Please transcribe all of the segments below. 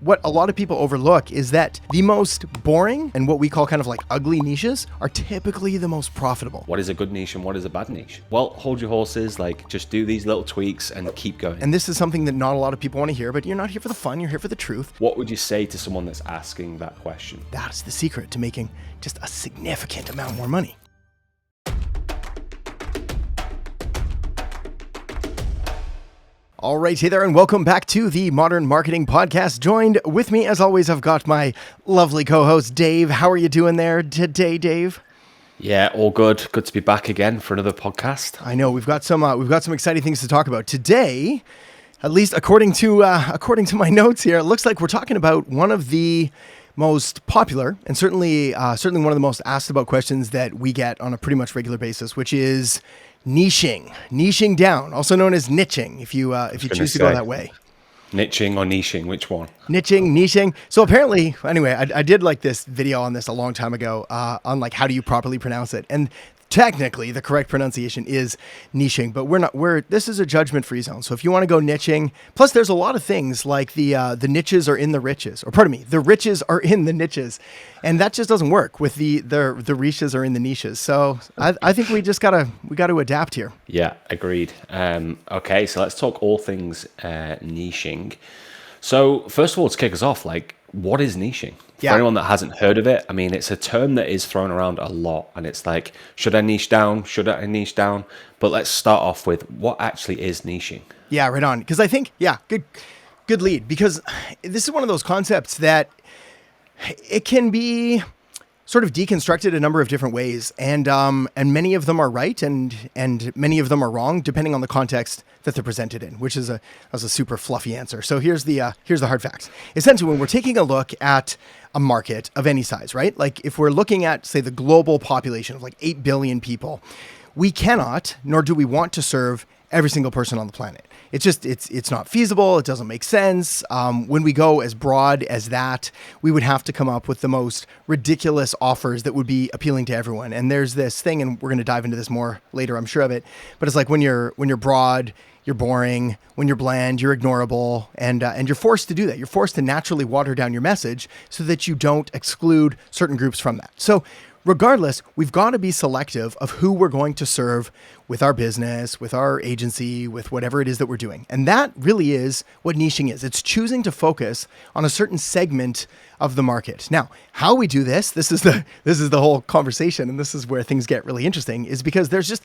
what a lot of people overlook is that the most boring and what we call kind of like ugly niches are typically the most profitable. What is a good niche and what is a bad niche? Well, hold your horses, like just do these little tweaks and keep going. And this is something that not a lot of people want to hear, but you're not here for the fun, you're here for the truth. What would you say to someone that's asking that question? That's the secret to making just a significant amount more money. All right, hey there, and welcome back to the Modern Marketing Podcast. Joined with me, as always, I've got my lovely co-host, Dave. How are you doing there today, Dave? Yeah, all good. Good to be back again for another podcast. I know we've got some exciting things to talk about today. At least according to my notes here, it looks like we're talking about one of the most popular and certainly one of the most asked about questions that we get on a pretty much regular basis, which is niching down, also known as niching, if you choose to go that way. Niching or niching, which one? Niching. So apparently, anyway, I did like this video on this a long time ago on like how do you properly pronounce it, and technically the correct pronunciation is niching, but this is a judgment-free zone. So if you want to go niching, plus there's a lot of things like the niches are in the riches, or pardon me, the riches are in the niches, and that just doesn't work with the riches are in the niches. So I think we got to adapt here. Yeah, agreed. Okay, so let's talk all things niching. So first of all, to kick us off, like, what is niching? For anyone that hasn't heard of it, I mean, it's a term that is thrown around a lot, and it's like, should I niche down? Should I niche down? But let's start off with what actually is niching. Yeah, right on. Because I think, good lead. Because this is one of those concepts that it can be sort of deconstructed a number of different ways, and many of them are right, and many of them are wrong, depending on the context that they're presented in, which is a super fluffy answer. So here's the hard facts. Essentially, when we're taking a look at a market of any size, right? Like if we're looking at, say, the global population of like 8 billion people, we cannot, nor do we want to serve every single person on the planet. It's just, it's not feasible. It doesn't make sense. When we go as broad as that, we would have to come up with the most ridiculous offers that would be appealing to everyone. And there's this thing, and we're going to dive into this more later, I'm sure of it. But it's like when you're broad, you're boring. When you're bland, you're ignorable, and you're forced to do that. You're forced to naturally water down your message so that you don't exclude certain groups from that. So regardless, we've got to be selective of who we're going to serve with our business, with our agency, with whatever it is that we're doing. And that really is what niching is. It's choosing to focus on a certain segment of the market. Now, how we do this is the whole conversation, and this is where things get really interesting, is because there's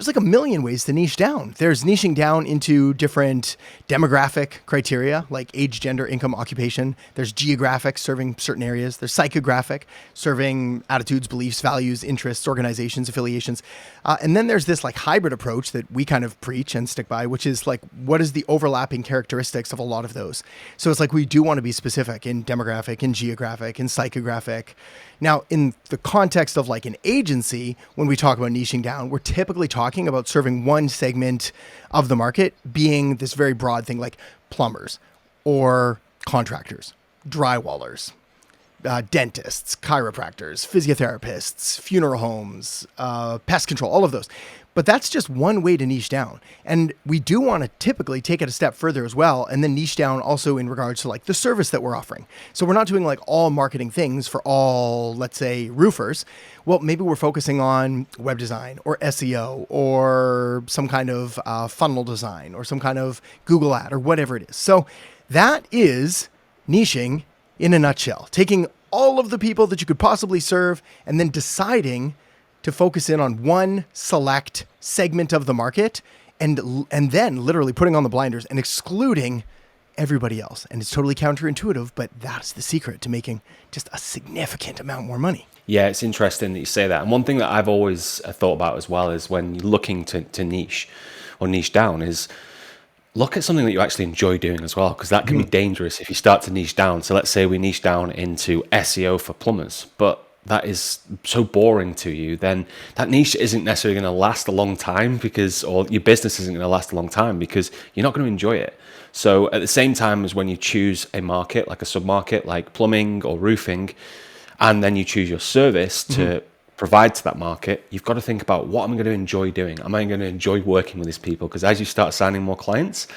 like a million ways to niche down. There's niching down into different demographic criteria, like age, gender, income, occupation. There's geographic, serving certain areas. There's psychographic, serving attitudes, beliefs, values, interests, organizations, affiliations. And then there's this like hybrid approach that we kind of preach and stick by, which is like, what is the overlapping characteristics of a lot of those? So it's like, we do want to be specific in demographic, in geographic, in psychographic. Now, in the context of like an agency, when we talk about niching down, we're typically talking about serving one segment of the market, being this very broad thing like plumbers or contractors, drywallers, dentists, chiropractors, physiotherapists, funeral homes, pest control, all of those. But that's just one way to niche down. And we do want to typically take it a step further as well, and then niche down also in regards to like the service that we're offering. So we're not doing like all marketing things for all, let's say, roofers. Well, maybe we're focusing on web design or SEO or some kind of funnel design or some kind of Google ad or whatever it is. So that is niching in a nutshell, taking all of the people that you could possibly serve and then deciding to focus in on one select segment of the market and then literally putting on the blinders and excluding everybody else. And it's totally counterintuitive, but that's the secret to making just a significant amount more money. Yeah, it's interesting that you say that. And one thing that I've always thought about as well is when you're looking to niche or niche down is look at something that you actually enjoy doing as well, because that can be dangerous if you start to niche down. So let's say we niche down into SEO for plumbers, but that is so boring to you, then that niche isn't necessarily going to last a long time or your business isn't going to last a long time because you're not going to enjoy it. So at the same time as when you choose a market, like a sub-market, like plumbing or roofing, and then you choose your service to provide to that market, you've got to think about what am I going to enjoy doing? Am I going to enjoy working with these people? Because as you start signing more clients,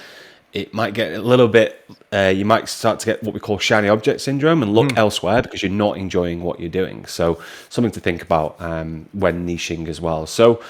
it might get a little bit, you might start to get what we call shiny object syndrome and look elsewhere because you're not enjoying what you're doing. So something to think about when niching as well. So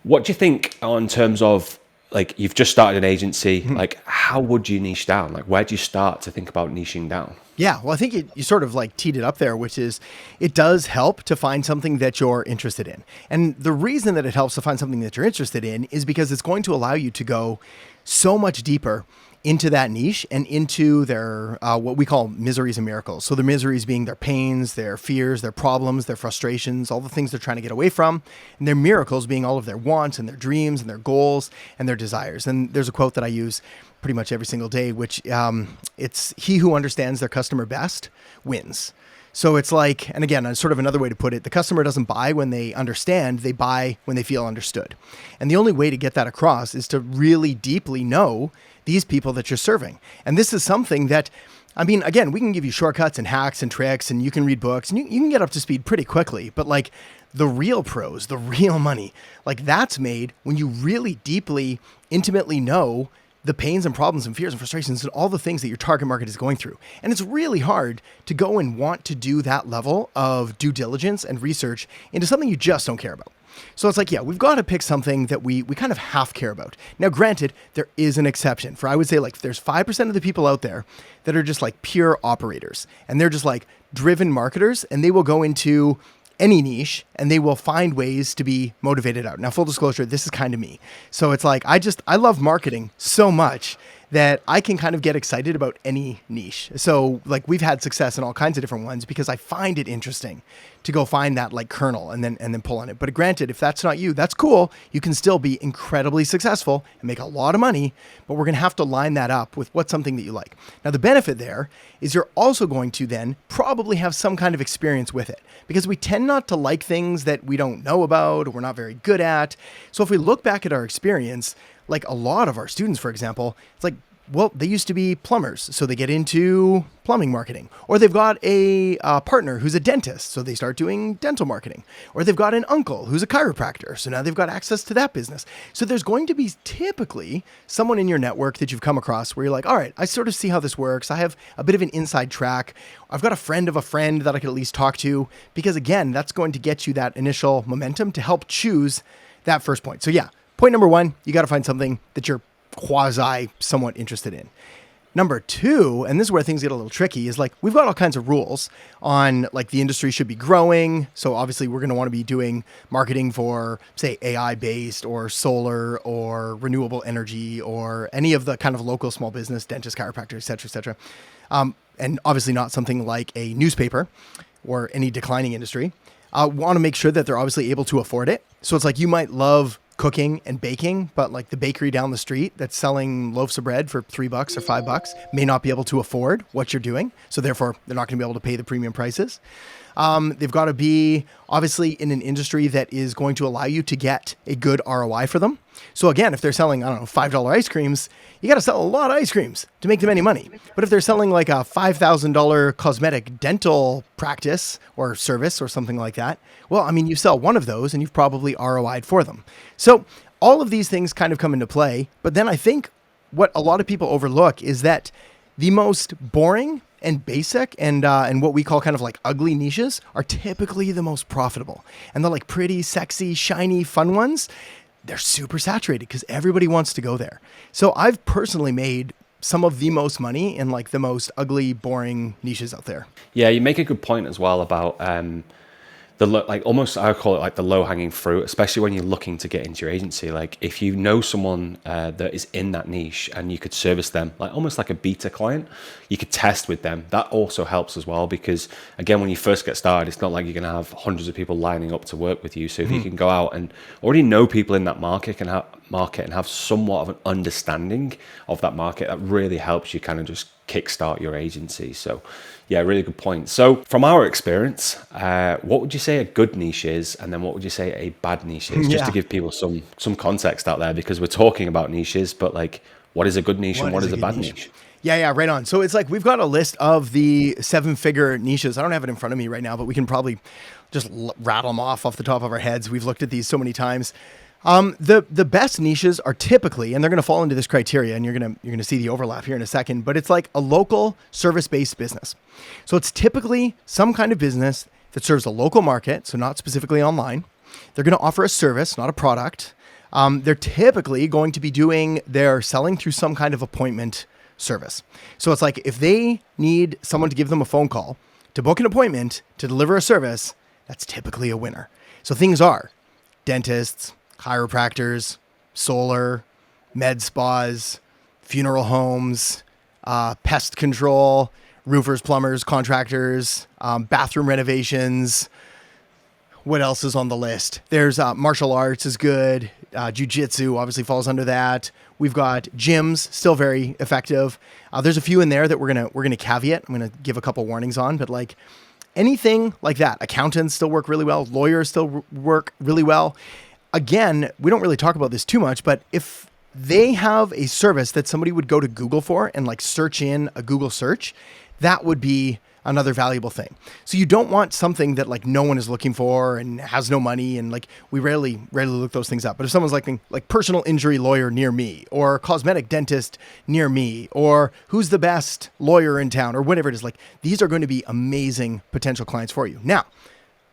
what do you think in terms of, like, you've just started an agency, like, how would you niche down? Like, where do you start to think about niching down? Yeah, well, I think you sort of like teed it up there, which is it does help to find something that you're interested in. And the reason that it helps to find something that you're interested in is because it's going to allow you to go so much deeper into that niche and into their what we call miseries and miracles. So the miseries being their pains, their fears, their problems, their frustrations, all the things they're trying to get away from, and their miracles being all of their wants and their dreams and their goals and their desires. And there's a quote that I use pretty much every single day, which it's he who understands their customer best wins. So it's like, and again, sort of another way to put it, the customer doesn't buy when they understand, they buy when they feel understood. And the only way to get that across is to really deeply know these people that you're serving. And this is something that, I mean, again, we can give you shortcuts and hacks and tricks, and you can read books and you can get up to speed pretty quickly, but like the real pros, the real money, like that's made when you really deeply, intimately know the pains and problems and fears and frustrations and all the things that your target market is going through. And it's really hard to go and want to do that level of due diligence and research into something you just don't care about. So it's like, yeah, we've got to pick something that we kind of half care about. Now, granted, there is an exception for, I would say, like, there's 5% of the people out there that are just like pure operators, and they're just like driven marketers, and they will go into any niche and they will find ways to be motivated out. Now, full disclosure, this is kind of me. So it's like, I love marketing so much that I can kind of get excited about any niche. So like we've had success in all kinds of different ones because I find it interesting to go find that like kernel and then pull on it. But granted, if that's not you, that's cool. You can still be incredibly successful and make a lot of money, but we're going to have to line that up with what's something that you like. Now, the benefit there is you're also going to then probably have some kind of experience with it, because we tend not to like things that we don't know about or we're not very good at. So if we look back at our experience, like a lot of our students, for example, it's like, well, they used to be plumbers, so they get into plumbing marketing. Or they've got a partner who's a dentist, so they start doing dental marketing. Or they've got an uncle who's a chiropractor, so now they've got access to that business. So there's going to be typically someone in your network that you've come across where you're like, all right, I sort of see how this works. I have a bit of an inside track. I've got a friend of a friend that I could at least talk to, because again, that's going to get you that initial momentum to help choose that first point. So yeah, point number one, you got to find something that you're quasi somewhat interested in. Number two, and this is where things get a little tricky, is like we've got all kinds of rules on like the industry should be growing. So obviously we're going to want to be doing marketing for, say, AI based or solar or renewable energy or any of the kind of local small business, dentist, chiropractor, et cetera, et cetera. And obviously not something like a newspaper or any declining industry. Want to make sure that they're obviously able to afford it. So it's like you might love cooking and baking, but like the bakery down the street that's selling loaves of bread for $3 or $5 may not be able to afford what you're doing. So therefore they're not going to be able to pay the premium prices. They've got to be obviously in an industry that is going to allow you to get a good ROI for them. So again, if they're selling, I don't know, $5 ice creams, you got to sell a lot of ice creams to make them any money. But if they're selling like a $5,000 cosmetic dental practice or service or something like that, well, I mean, you sell one of those and you've probably ROI'd for them. So all of these things kind of come into play. But then I think what a lot of people overlook is that the most boring and basic and what we call kind of like ugly niches are typically the most profitable. And they're like pretty, sexy, shiny, fun ones. They're super saturated because everybody wants to go there. So I've personally made some of the most money in like the most ugly, boring niches out there. Yeah, you make a good point as well about like almost, I call it like the low hanging fruit, especially when you're looking to get into your agency. Like if you know someone that is in that niche and you could service them like almost like a beta client, you could test with them. That also helps as well, because again, when you first get started, it's not like you're going to have hundreds of people lining up to work with you. So if you can go out and already know people in that market and have somewhat of an understanding of that market, that really helps you kind of just kickstart your agency. So yeah, really good point. So from our experience, what would you say a good niche is, and then what would you say a bad niche is, just to give people some context out there, because we're talking about niches, but like what is a good niche and what is a bad niche? Yeah, right on. So it's like we've got a list of the 7-figure niches. I don't have it in front of me right now, but we can probably just rattle them off the top of our heads. We've looked at these so many times. The best niches are typically, and they're going to fall into this criteria, and you're gonna see the overlap here in a second. But it's like a local service-based business. So it's typically some kind of business that serves a local market, so not specifically online. They're going to offer a service, not a product. They're typically going to be they're selling through some kind of appointment service. So it's like if they need someone to give them a phone call, to book an appointment, to deliver a service, that's typically a winner. So things are dentists, chiropractors, solar, med spas, funeral homes, pest control, roofers, plumbers, contractors, bathroom renovations. What else is on the list? There's martial arts is good. Jiu-jitsu obviously falls under that. We've got gyms, still very effective. There's a few in there that we're gonna caveat. I'm gonna give a couple warnings on, but like anything like that, accountants still work really well. Lawyers still work really well. Again, we don't really talk about this too much, but if they have a service that somebody would go to Google for and like search in a Google search, that would be another valuable thing. So you don't want something that like no one is looking for and has no money, and like we rarely look those things up. But if someone's like personal injury lawyer near me, or cosmetic dentist near me, or who's the best lawyer in town, or whatever it is, like these are going to be amazing potential clients for you. Now,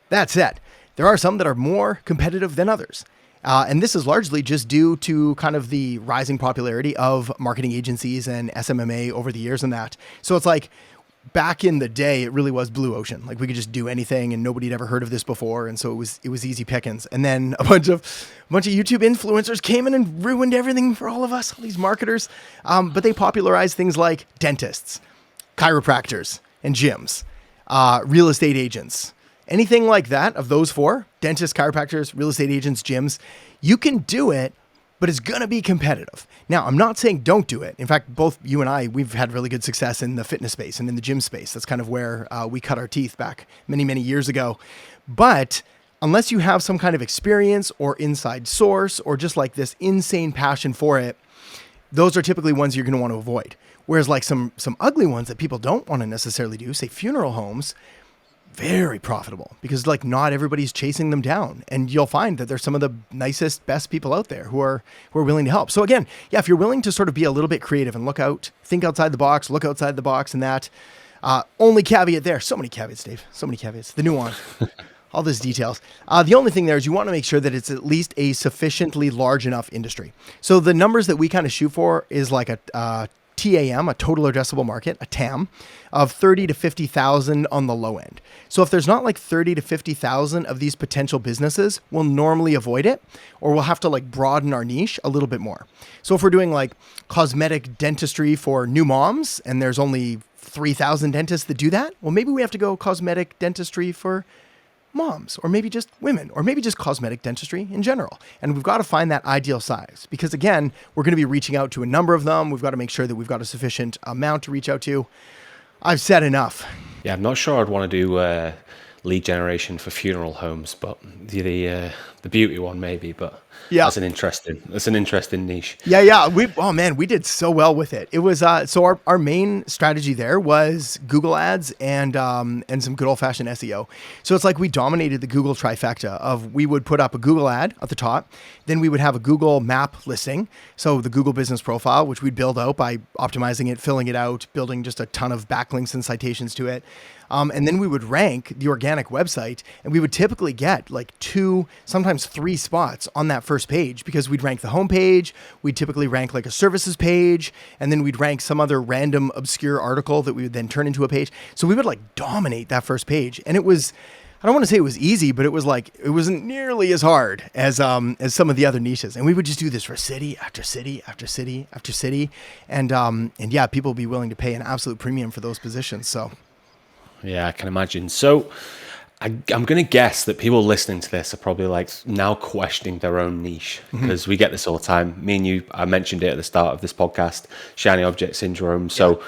that said, there are some that are more competitive than others. And this is largely just due to kind of the rising popularity of marketing agencies and SMMA over the years and that. So it's like, back in the day, it really was blue ocean. Like we could just do anything and nobody had ever heard of this before. And so it was easy pickings. And then a bunch of YouTube influencers came in and ruined everything for all of us, all these marketers. But they popularized things like dentists, chiropractors, and gyms, real estate agents, anything like that of those four: dentists, chiropractors, real estate agents, gyms. You can do it, but it's going to be competitive. Now, I'm not saying don't do it. In fact, both you and I, we've had really good success in the fitness space and in the gym space. That's kind of where we cut our teeth back many, many years ago. But unless you have some kind of experience or inside source or just like this insane passion for it, those are typically ones you're going to want to avoid. Whereas like some ugly ones that people don't want to necessarily do, say funeral homes, very profitable because like not everybody's chasing them down, and you'll find that there's some of the nicest, best people out there who are willing to help. So again, yeah, if you're willing to sort of be a little bit creative and think outside the box, look outside the box, and that only caveat there. So many caveats, Dave. So many caveats. The nuance, all these details. The only thing there is you want to make sure that it's at least a sufficiently large enough industry. So the numbers that we kind of shoot for is like a TAM, a total addressable market, a TAM, of 30 to 50,000 on the low end. So if there's not like 30 to 50,000 of these potential businesses, we'll normally avoid it, or we'll have to like broaden our niche a little bit more. So if we're doing like cosmetic dentistry for new moms and there's only 3,000 dentists that do that, well, maybe we have to go cosmetic dentistry for moms, or maybe just women, or maybe just cosmetic dentistry in general. And we've got to find that ideal size because again, we're going to be reaching out to a number of them. We've got to make sure that we've got a sufficient amount to reach out to. I've said enough. Yeah, I'm not sure I'd want to do lead generation for funeral homes, but the beauty one maybe. But yeah, that's an interesting niche. Yeah. We did so well with it. It was so our main strategy there was Google ads and some good old fashioned SEO. So it's like we dominated the Google trifecta of we would put up a Google ad at the top, then we would have a Google map listing. So the Google business profile, which we'd build out by optimizing it, filling it out, building just a ton of backlinks and citations to it. And then we would rank the organic website, and we would typically get like 2, sometimes 3 spots on that first page because we'd rank the homepage. We'd typically rank like a services page, and then we'd rank some other random obscure article that we would then turn into a page. So we would like dominate that first page. And it was, I don't want to say it was easy, but it was like, it wasn't nearly as hard as some of the other niches. And we would just do this for city after city after city after city. And yeah, people would be willing to pay an absolute premium for those positions. So. Yeah, I can imagine. So I'm going to guess that people listening to this are probably like now questioning their own niche because we get this all the time. Me and you, I mentioned it at the start of this podcast, shiny object syndrome. So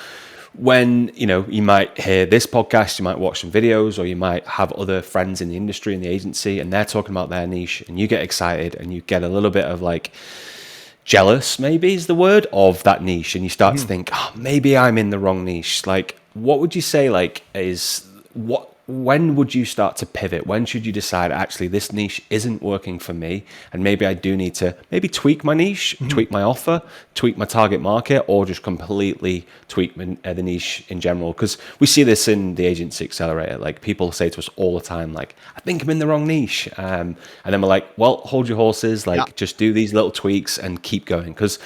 when, you might hear this podcast, you might watch some videos, or you might have other friends in the industry, in the agency, and they're talking about their niche, and you get excited and you get a little bit of like jealous, maybe is the word, of that niche. And you start to think, maybe I'm in the wrong niche. Like, what would you say, like, is what when would you start to pivot? When should you decide, actually, this niche isn't working for me, and maybe I do need to maybe tweak my niche, tweak my offer, tweak my target market, or just completely tweak the niche in general? Because we see this in the Agency Accelerator. Like, people say to us all the time, like, I think I'm in the wrong niche. And then we're like, well, hold your horses, like, just do these little tweaks and keep going. Because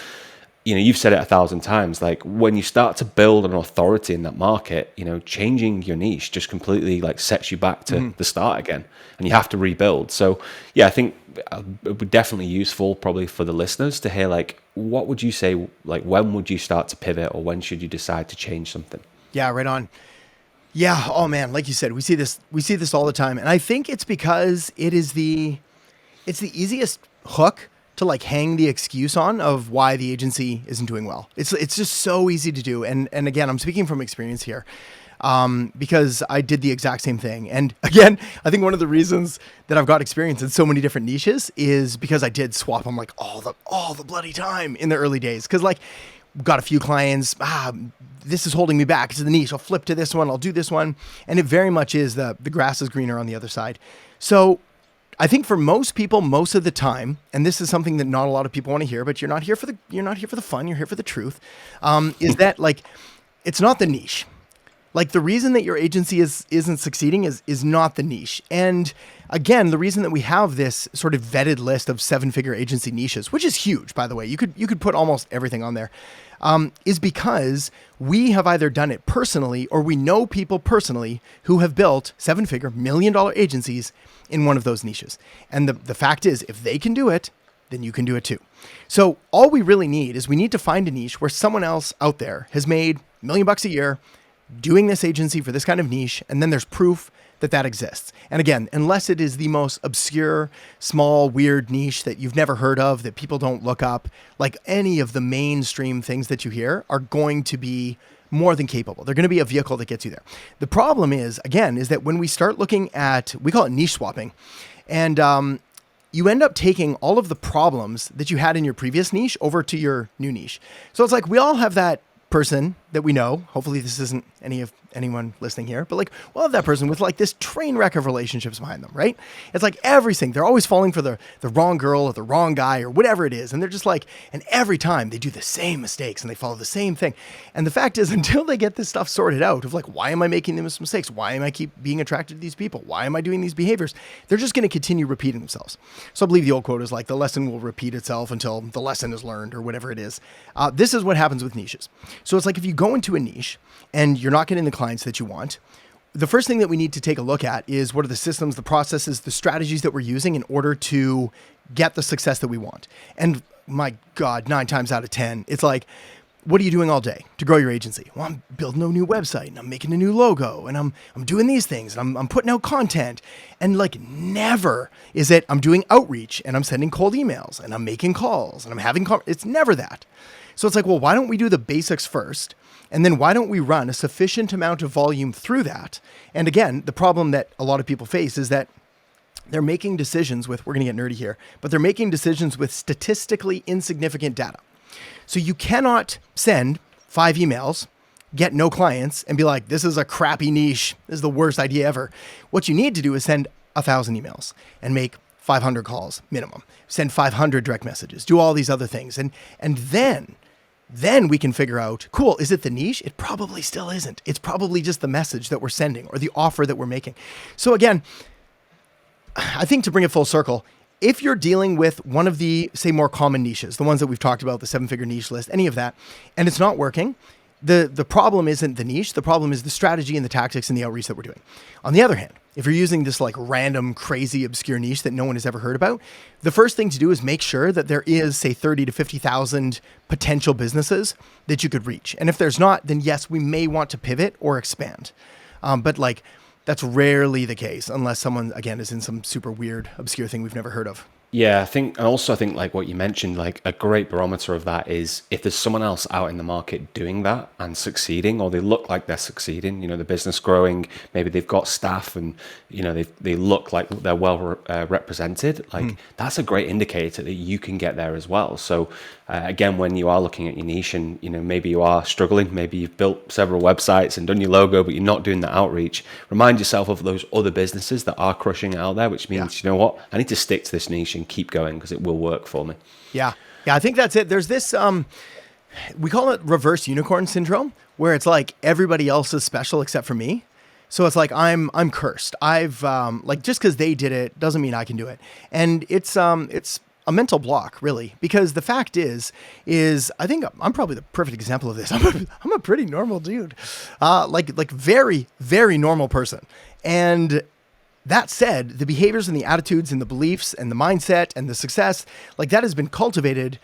you've said it 1,000 times, like, when you start to build an authority in that market, changing your niche just completely like sets you back to the start again, and you have to rebuild. So yeah, I think it would be definitely useful probably for the listeners to hear, like, what would you say, like, when would you start to pivot, or when should you decide to change something? Yeah, right on. Yeah. Oh man, like you said, we see this all the time. And I think it's because it's the easiest hook to like hang the excuse on of why the agency isn't doing well. It's just so easy to do. And again, I'm speaking from experience here, because I did the exact same thing. And again, I think one of the reasons that I've got experience in so many different niches is because I did swap them like all the bloody time in the early days. Cause like, got a few clients, this is holding me back. It's the niche. I'll flip to this one. I'll do this one. And it very much is the grass is greener on the other side. So I think for most people, most of the time, and this is something that not a lot of people want to hear, but you're not here for the fun. You're here for the truth. Is that like, it's not the niche. Like, the reason that your agency isn't succeeding is not the niche. And again, the reason that we have this sort of vetted list of 7-figure agency niches, which is huge, by the way, you could put almost everything on there, is because we have either done it personally, or we know people personally who have built 7-figure, $1 million agencies in one of those niches. And the fact is, if they can do it, then you can do it too. So all we really need is we need to find a niche where someone else out there has made $1 million a year doing this agency for this kind of niche. And then there's proof that exists. And again, unless it is the most obscure, small, weird niche that you've never heard of, that people don't look up, like any of the mainstream things that you hear are going to be more than capable. They're going to be a vehicle that gets you there. The problem is, again, is that when we start looking at, we call it niche swapping, and you end up taking all of the problems that you had in your previous niche over to your new niche. So it's like, we all have that person that we know. Hopefully this isn't anyone listening here, but like, we'll have that person with like this train wreck of relationships behind them, right? It's like everything. They're always falling for the wrong girl or the wrong guy or whatever it is. And they're just like, and every time they do the same mistakes and they follow the same thing. And the fact is, until they get this stuff sorted out of like, why am I making these mistakes? Why am I keep being attracted to these people? Why am I doing these behaviors? They're just going to continue repeating themselves. So I believe the old quote is like, the lesson will repeat itself until the lesson is learned, or whatever it is. This is what happens with niches. So it's like, if you go into a niche and you're not getting the clients that you want, the first thing that we need to take a look at is, what are the systems, the processes, the strategies that we're using in order to get the success that we want. And my God, 9 times out of 10, it's like, what are you doing all day to grow your agency? Well, I'm building a new website, and I'm making a new logo, and I'm doing these things, and I'm putting out content. And like, never is it, I'm doing outreach and I'm sending cold emails and I'm making calls and I'm having, it's never that. So it's like, well, why don't we do the basics first? And then why don't we run a sufficient amount of volume through that? And again, the problem that a lot of people face is that they're making decisions with, we're going to get nerdy here, but they're making decisions with statistically insignificant data. So you cannot send 5 emails, get no clients, and be like, this is a crappy niche. This is the worst idea ever. What you need to do is send 1,000 emails and make 500 calls minimum, send 500 direct messages, do all these other things. And then we can figure out, cool, is it the niche? It probably still isn't. It's probably just the message that we're sending or the offer that we're making. So again, I think to bring it full circle, if you're dealing with one of the, say, more common niches, the ones that we've talked about, the 7-figure niche list, any of that, and it's not working, the problem isn't the niche. The problem is the strategy and the tactics and the outreach that we're doing. On the other hand, if you're using this like random, crazy, obscure niche that no one has ever heard about, the first thing to do is make sure that there is, say, 30 to 50,000 potential businesses that you could reach. And if there's not, then yes, we may want to pivot or expand. But like, that's rarely the case unless someone, again, is in some super weird, obscure thing we've never heard of. Yeah, I think like what you mentioned, like a great barometer of that is if there's someone else out in the market doing that and succeeding, or they look like they're succeeding, the business growing, maybe they've got staff and, they look like they're well represented. Mhm. Like that's a great indicator that you can get there as well. So again, when you are looking at your niche and, maybe you are struggling, maybe you've built several websites and done your logo, but you're not doing the outreach, remind yourself of those other businesses that are crushing it out there, which Yeah. means, you know what, I need to stick to this niche and keep going because it will work for me. Yeah. Yeah. I think that's it. There's this, we call it reverse unicorn syndrome, where it's like everybody else is special except for me. So it's like I'm cursed. I've like just because they did it doesn't mean I can do it, and it's a mental block really, because the fact is I think I'm probably the perfect example of this. I'm a pretty normal dude, like very very normal person, and that said, the behaviors and the attitudes and the beliefs and the mindset and the success, like that has been cultivated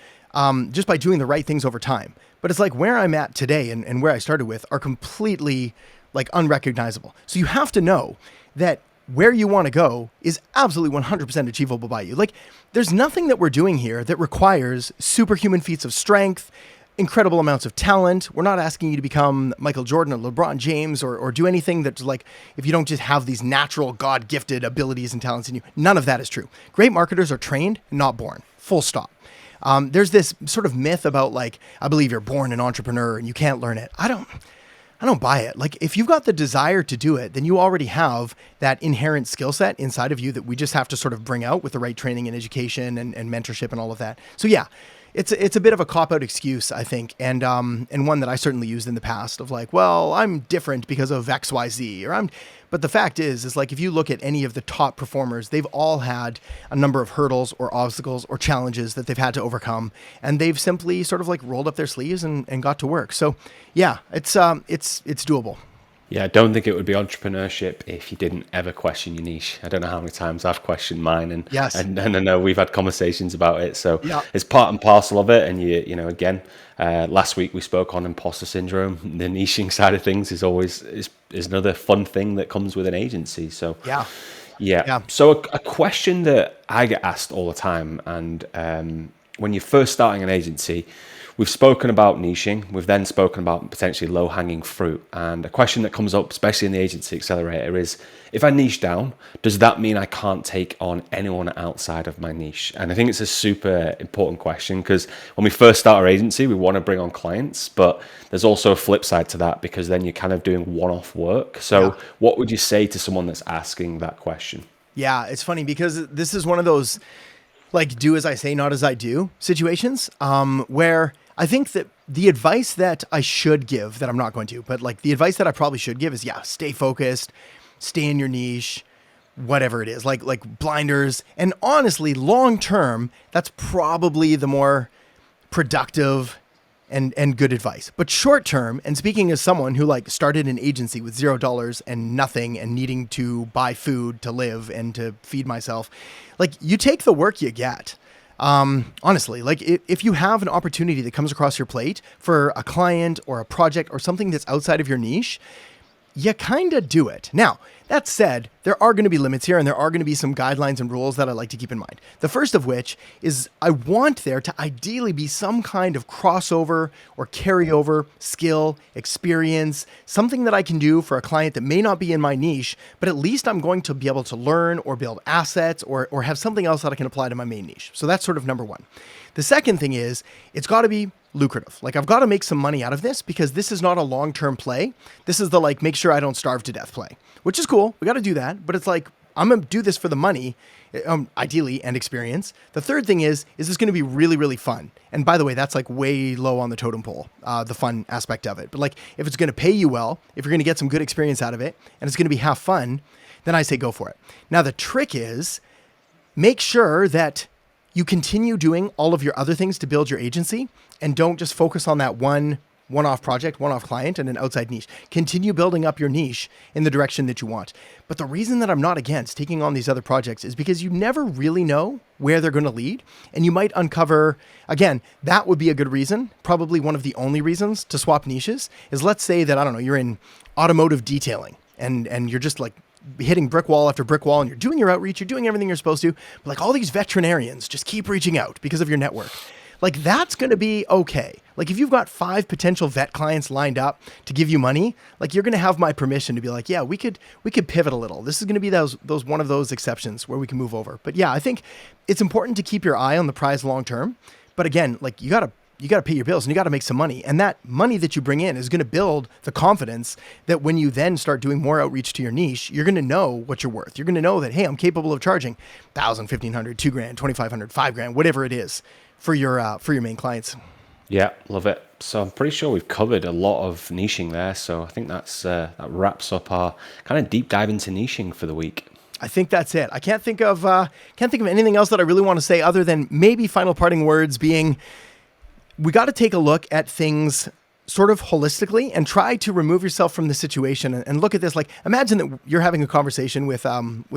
just by doing the right things over time. But it's like where I'm at today and where I started with are completely like unrecognizable. So you have to know that where you want to go is absolutely 100% achievable by you. Like there's nothing that we're doing here that requires superhuman feats of strength, incredible amounts of talent. We're not asking you to become Michael Jordan or LeBron James or do anything that's like, if you don't just have these natural God gifted abilities and talents in you. None of that is true. Great marketers are trained, not born. Full stop. There's this sort of myth about like, I believe you're born an entrepreneur and you can't learn it. I don't buy it. Like if you've got the desire to do it, then you already have that inherent skill set inside of you that we just have to sort of bring out with the right training and education and mentorship and all of that. So yeah, it's a bit of a cop-out excuse, I think, and one that I certainly used in the past of like, well, I'm different because of X, Y, Z, but the fact is like if you look at any of the top performers, they've all had a number of hurdles or obstacles or challenges that they've had to overcome, and they've simply sort of like rolled up their sleeves and got to work. So yeah, it's doable. Yeah, I don't think it would be entrepreneurship if you didn't ever question your niche. I don't know how many times I've questioned mine, and Yes. and I know we've had conversations about it. So Yeah. it's part and parcel of it. And again, last week we spoke on imposter syndrome. The niching side of things is another fun thing that comes with an agency. So Yeah. yeah. Yeah. So a question that I get asked all the time, and when you're first starting an agency, we've spoken about niching. We've then spoken about potentially low-hanging fruit. And a question that comes up, especially in the agency accelerator, is if I niche down, does that mean I can't take on anyone outside of my niche? And I think it's a super important question because when we first start our agency, we want to bring on clients, but there's also a flip side to that because then you're kind of doing one-off work. So Yeah. what would you say to someone that's asking that question? Yeah, it's funny because this is one of those like do as I say, not as I do situations, where I think that the advice that I should give that I'm not going to, but like the advice that I probably should give is, yeah, stay focused, stay in your niche, whatever it is, like blinders. And honestly, long term, that's probably the more productive and good advice. But short term, and speaking as someone who like started an agency with $0 and nothing and needing to buy food to live and to feed myself, like you take the work you get. Honestly, like if you have an opportunity that comes across your plate for a client or a project or something that's outside of your niche, you kind of do it. Now, that said, there are going to be limits here and there are going to be some guidelines and rules that I like to keep in mind. The first of which is I want there to ideally be some kind of crossover or carryover skill, experience, something that I can do for a client that may not be in my niche, but at least I'm going to be able to learn or build assets or have something else that I can apply to my main niche. So that's sort of number one. The second thing is it's got to be lucrative. Like I've got to make some money out of this because this is not a long-term play. This is the like, make sure I don't starve to death play, which is cool. We got to do that. But it's like, I'm going to do this for the money, ideally, and experience. The third thing is this going to be really, really fun? And by the way, that's like way low on the totem pole, the fun aspect of it. But like, if it's going to pay you well, if you're going to get some good experience out of it, and it's going to be half fun, then I say go for it. Now, the trick is make sure that you continue doing all of your other things to build your agency and don't just focus on that one-off project, one-off client and an outside niche. Continue building up your niche in the direction that you want. But the reason that I'm not against taking on these other projects is because you never really know where they're going to lead. And you might uncover, again, that would be a good reason, probably one of the only reasons to swap niches is let's say that, I don't know, you're in automotive detailing and you're just like hitting brick wall after brick wall and you're doing your outreach, you're doing everything you're supposed to, but like all these veterinarians just keep reaching out because of your network. Like that's going to be okay. Like if you've got 5 potential vet clients lined up to give you money, like you're going to have my permission to be like, yeah, we could pivot a little. This is going to be those one of those exceptions where we can move over. But yeah, I think it's important to keep your eye on the prize long term. But again, like you got to pay your bills and you got to make some money. And that money that you bring in is going to build the confidence that when you then start doing more outreach to your niche, you're going to know what you're worth. You're going to know that, hey, I'm capable of charging $1,000, $1,500, $2,000, $2,500, $5,000, whatever it is for your main clients. Yeah, love it. So I'm pretty sure we've covered a lot of niching there. So I think that wraps up our kind of deep dive into niching for the week. I think that's it. I can't think of anything else that I really want to say other than maybe final parting words being, we got to take a look at things sort of holistically and try to remove yourself from the situation and look at this. Like imagine that you're having a conversation with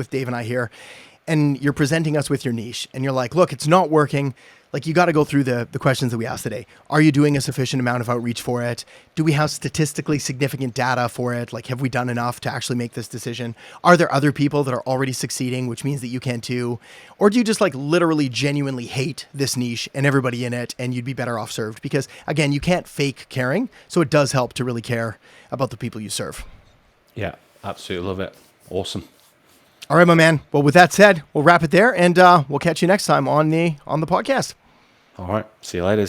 Dave and I here, and you're presenting us with your niche and you're like, look, it's not working. Like you got to go through the questions that we asked today. Are you doing a sufficient amount of outreach for it? Do we have statistically significant data for it? Like, have we done enough to actually make this decision? Are there other people that are already succeeding, which means that you can too? Or do you just like literally genuinely hate this niche and everybody in it and you'd be better off served? Because again, you can't fake caring. So it does help to really care about the people you serve. Yeah, absolutely love it. Awesome. All right, my man. Well, with that said, we'll wrap it there and we'll catch you next time on the podcast. All right. See you later.